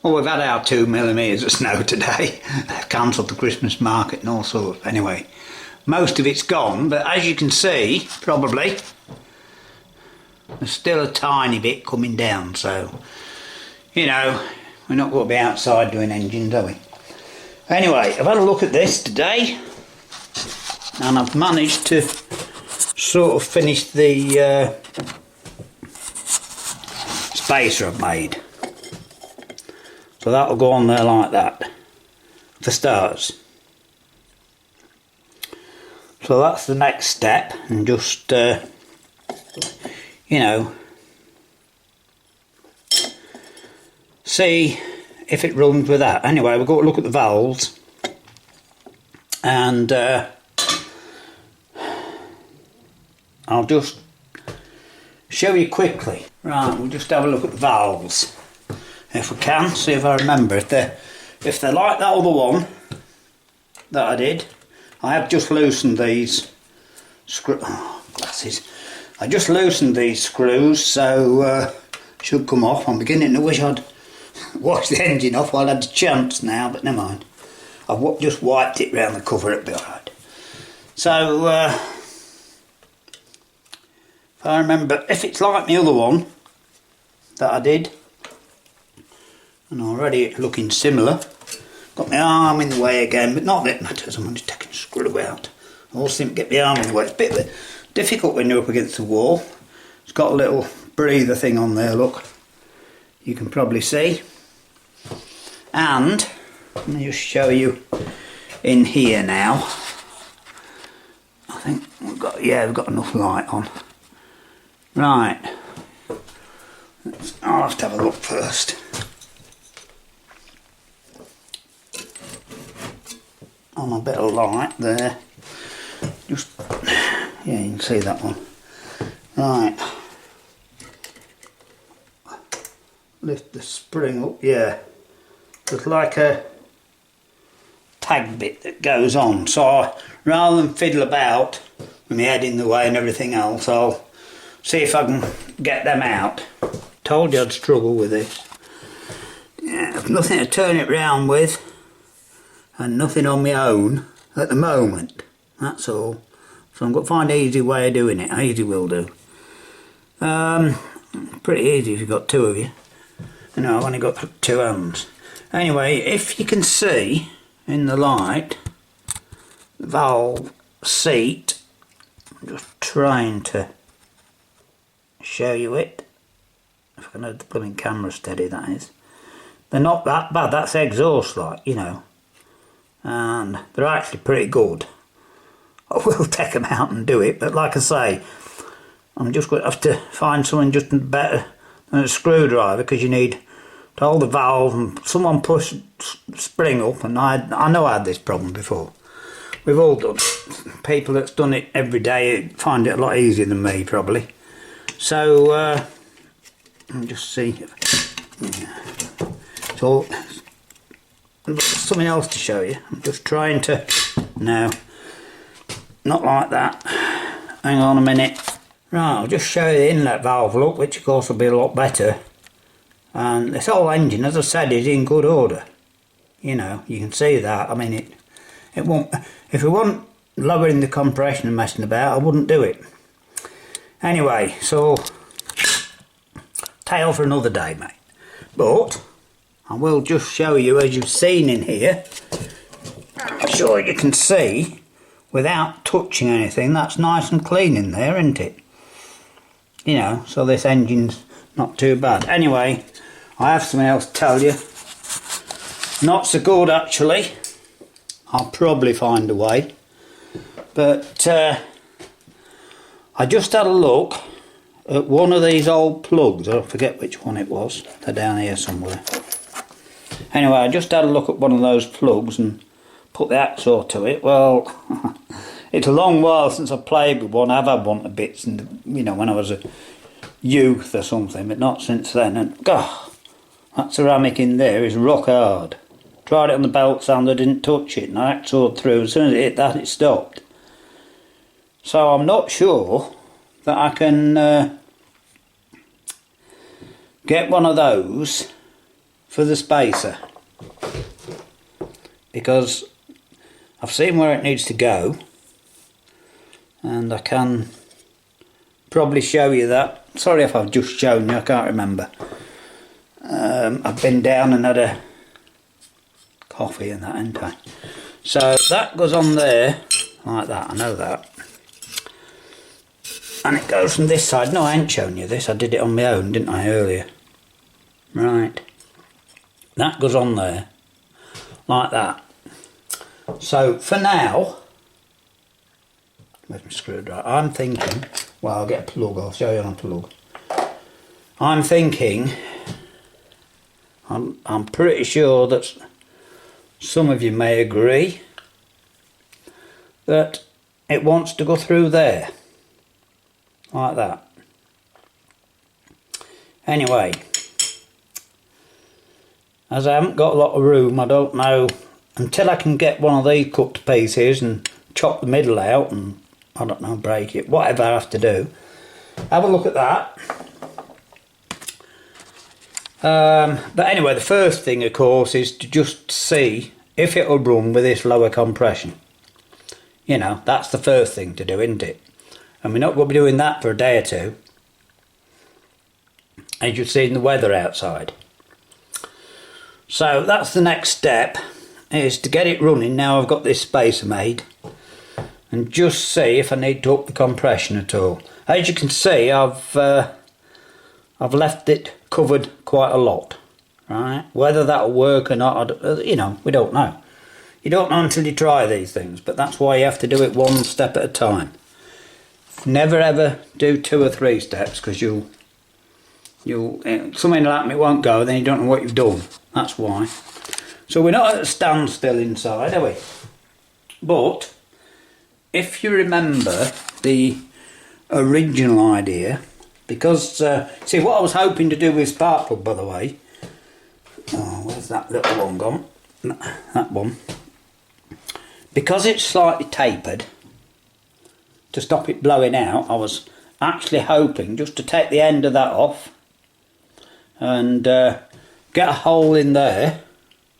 Well, we've had our 2 millimetres of snow today. They've cancelled the Christmas market and all sorts. Anyway, most of it's gone, but as you can see, probably, there's still a tiny bit coming down, so, you know, we're not going to be outside doing engines, are we? Anyway, I've had a look at this today, and I've managed to sort of finish the spacer I've made. So that'll go on there like that, for starters. So that's the next step, and just, you know, see if it runs with that. Anyway, we've got to look at the valves, and I'll just show you quickly. Right, we'll just have a look at the valves. If we can, see if I remember. If they're like that other one that I did, I have just loosened these glasses. I just loosened these screws, so should come off. I'm beginning to wish I'd washed the engine off while I had the chance now, but never mind. I've just wiped it round the cover, it'll be alright. So if I remember, if it's like the other one that I did, and already it's looking similar. Got my arm in the way again, but not that it matters. I'm just taking a screw out. I always seem to get my arm in the way. It's a bit difficult when you're up against the wall. It's got a little breather thing on there, look. You can probably see. And let me just show you in here now. I think we've got enough light on. Right. I'll have to have a look first. On a bit of light there, just, yeah, you can see that one. Right, lift the spring up, yeah, there's like a tag bit that goes on, so rather than fiddle about with my head in the way and everything else, I'll see if I can get them out. Told you I'd struggle with this. Yeah, I've nothing to turn it round with, and nothing on my own at the moment, that's all. So I'm going to find an easy way of doing it. Easy will do. Pretty easy if you've got two of you. You know, I've only got two hands. Anyway, if you can see in the light, the valve seat, I'm just trying to show you it. If I can hold the blooming camera steady, that is. They're not that bad, that's exhaust like, you know. And they're actually pretty good. I will take them out and do it, but like I say, I'm just going to have to find something just better than a screwdriver, because you need to hold the valve and someone push spring up, and I know I had this problem before. We've all done. People that's done it every day find it a lot easier than me probably. So let me just see. So something else to show you. I'm just trying to, no, not like that. Hang on a minute. Right, I'll just show you the inlet valve look, which of course will be a lot better. And this whole engine, as I said, is in good order. You know, you can see that. I mean, it won't, if it wasn't lowering the compression and messing about, I wouldn't do it. Anyway, so, tale for another day, mate. But I will just show you, as you've seen in here, I'm sure you can see, without touching anything, that's nice and clean in there, isn't it? You know, so this engine's not too bad. Anyway, I have something else to tell you. Not so good, actually. I'll probably find a way. But I just had a look at one of these old plugs. I forget which one it was. They're down here somewhere. Anyway, I just had a look at one of those plugs and put the hacksaw to it. Well, it's a long while since I played with one. I've had one to bits, and you know, when I was a youth or something, but not since then. And God, that ceramic in there is rock hard. Tried it on the belt sander, didn't touch it, and I hacksawed through. As soon as it hit that, it stopped. So I'm not sure that I can get one of those for the spacer, because I've seen where it needs to go, and I can probably show you that. Sorry if I've just shown you, I can't remember. I've been down and had a coffee and that, ain't I? So that goes on there like that, I know that. And it goes from this side. No, I ain't shown you this, I did it on my own, didn't I, earlier? Right. That goes on there like that. So for now, where's my screwdriver? I'm thinking, well, I'll get a plug, I'll show you on a plug. I'm thinking, I'm pretty sure that some of you may agree that it wants to go through there, like that. Anyway, as I haven't got a lot of room, I don't know, until I can get one of these cut to pieces and chop the middle out and, I don't know, break it, whatever I have to do. Have a look at that. But anyway, the first thing, of course, is to just see if it'll run with this lower compression. You know, that's the first thing to do, isn't it? And we're not going to be doing that for a day or two, as you've seen the weather outside. So that's the next step, is to get it running. Now I've got this spacer made, and just see if I need to up the compression at all. As you can see, I've left it covered quite a lot, right? Whether that'll work or not, you know, we don't know. You don't know until you try these things, but that's why you have to do it one step at a time. Never ever do 2 or 3 steps, because you'll something will happen, it won't go, then you don't know what you've done. That's why. So we're not at a standstill inside, are we? But if you remember the original idea, because see, what I was hoping to do with spark plug, by the way, oh, where's that little one gone? That one. Because it's slightly tapered, to stop it blowing out, I was actually hoping just to take the end of that off and get a hole in there,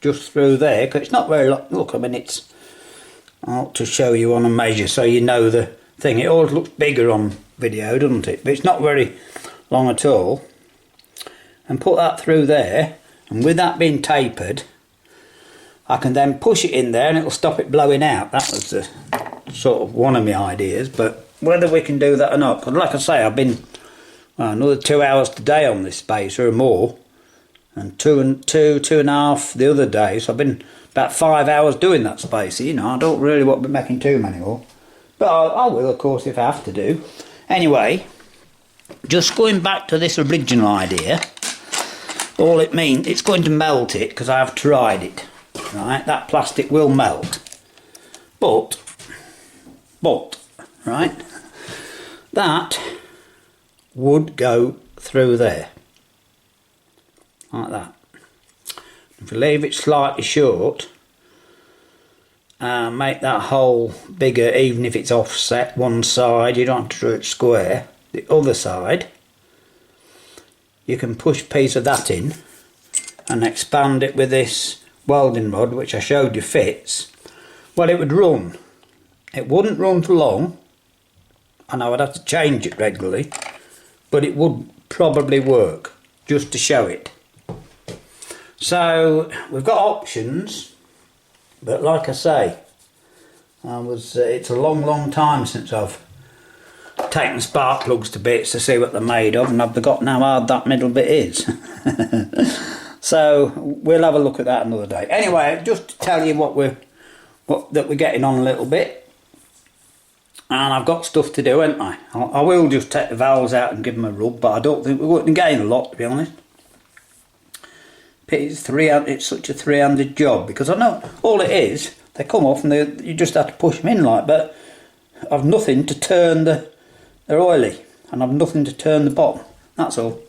just through there, because it's not very long. Look, I mean, it's, I ought to show you on a measure so you know the thing. It always looks bigger on video, doesn't it? But it's not very long at all. And put that through there, and with that being tapered, I can then push it in there and it'll stop it blowing out. That was the sort of one of my ideas, but whether we can do that or not, because like I say, I've been another 2 hours today on this spacer or more, and two and a half the other day, so I've been about 5 hours doing that spacer. You know, I don't really want to be making too many more, but I will, of course, if I have to do. Anyway, just going back to this original idea, all it means, it's going to melt it, because I have tried it, right? That plastic will melt, but right, that would go through there like that. If you leave it slightly short and make that hole bigger, even if it's offset one side, you don't have to do it square. The other side, you can push a piece of that in and expand it with this welding rod, which I showed you fits. Well, it would run. It wouldn't run for long, and I would have to change it regularly, but it would probably work, just to show it. So we've got options, but like I say, it's a long time since I've taken spark plugs to bits to see what they're made of, and I've forgotten how hard that middle bit is. So we'll have a look at that another day. Anyway, just to tell you that we're getting on a little bit. And I've got stuff to do, haven't I? I will just take the valves out and give them a rub, but I don't think we're going to gain a lot, to be honest. It's such a three-handed job, because I know all it is, they come off and you just have to push them in like, but I've nothing to turn they're oily, and I've nothing to turn the bottom, that's all.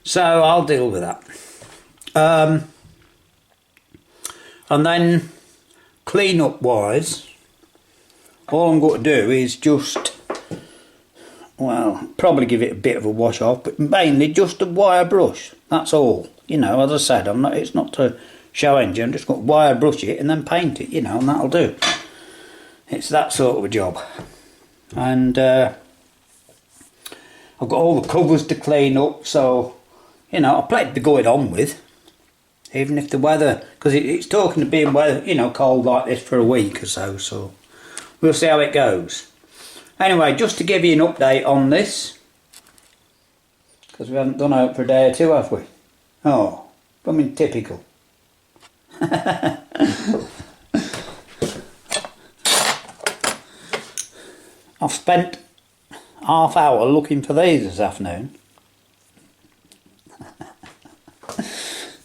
So I'll deal with that. And then clean-up wise, all I'm going to do is just, well, probably give it a bit of a wash off, but mainly just a wire brush, that's all. You know, as I said, it's not to show engine. I'm just going to wire brush it and then paint it, you know, and that'll do. It's that sort of a job. And I've got all the covers to clean up, so, you know, I've plenty to be going on with. Even if the weather, because it's talking to being weather, you know, cold like this for a week or so, so we'll see how it goes. Anyway, just to give you an update on this, because we haven't done out for a day or two, have we? Oh, I mean, typical. I've spent half hour looking for these this afternoon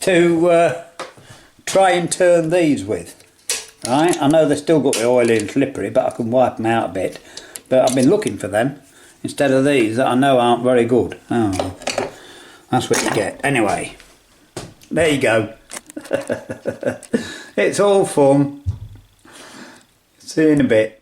to try and turn these with. Right, I know they've still got the oily and slippery, but I can wipe them out a bit. But I've been looking for them instead of these that I know aren't very good. Oh, that's what you get. Anyway, there you go. It's all fun. See you in a bit.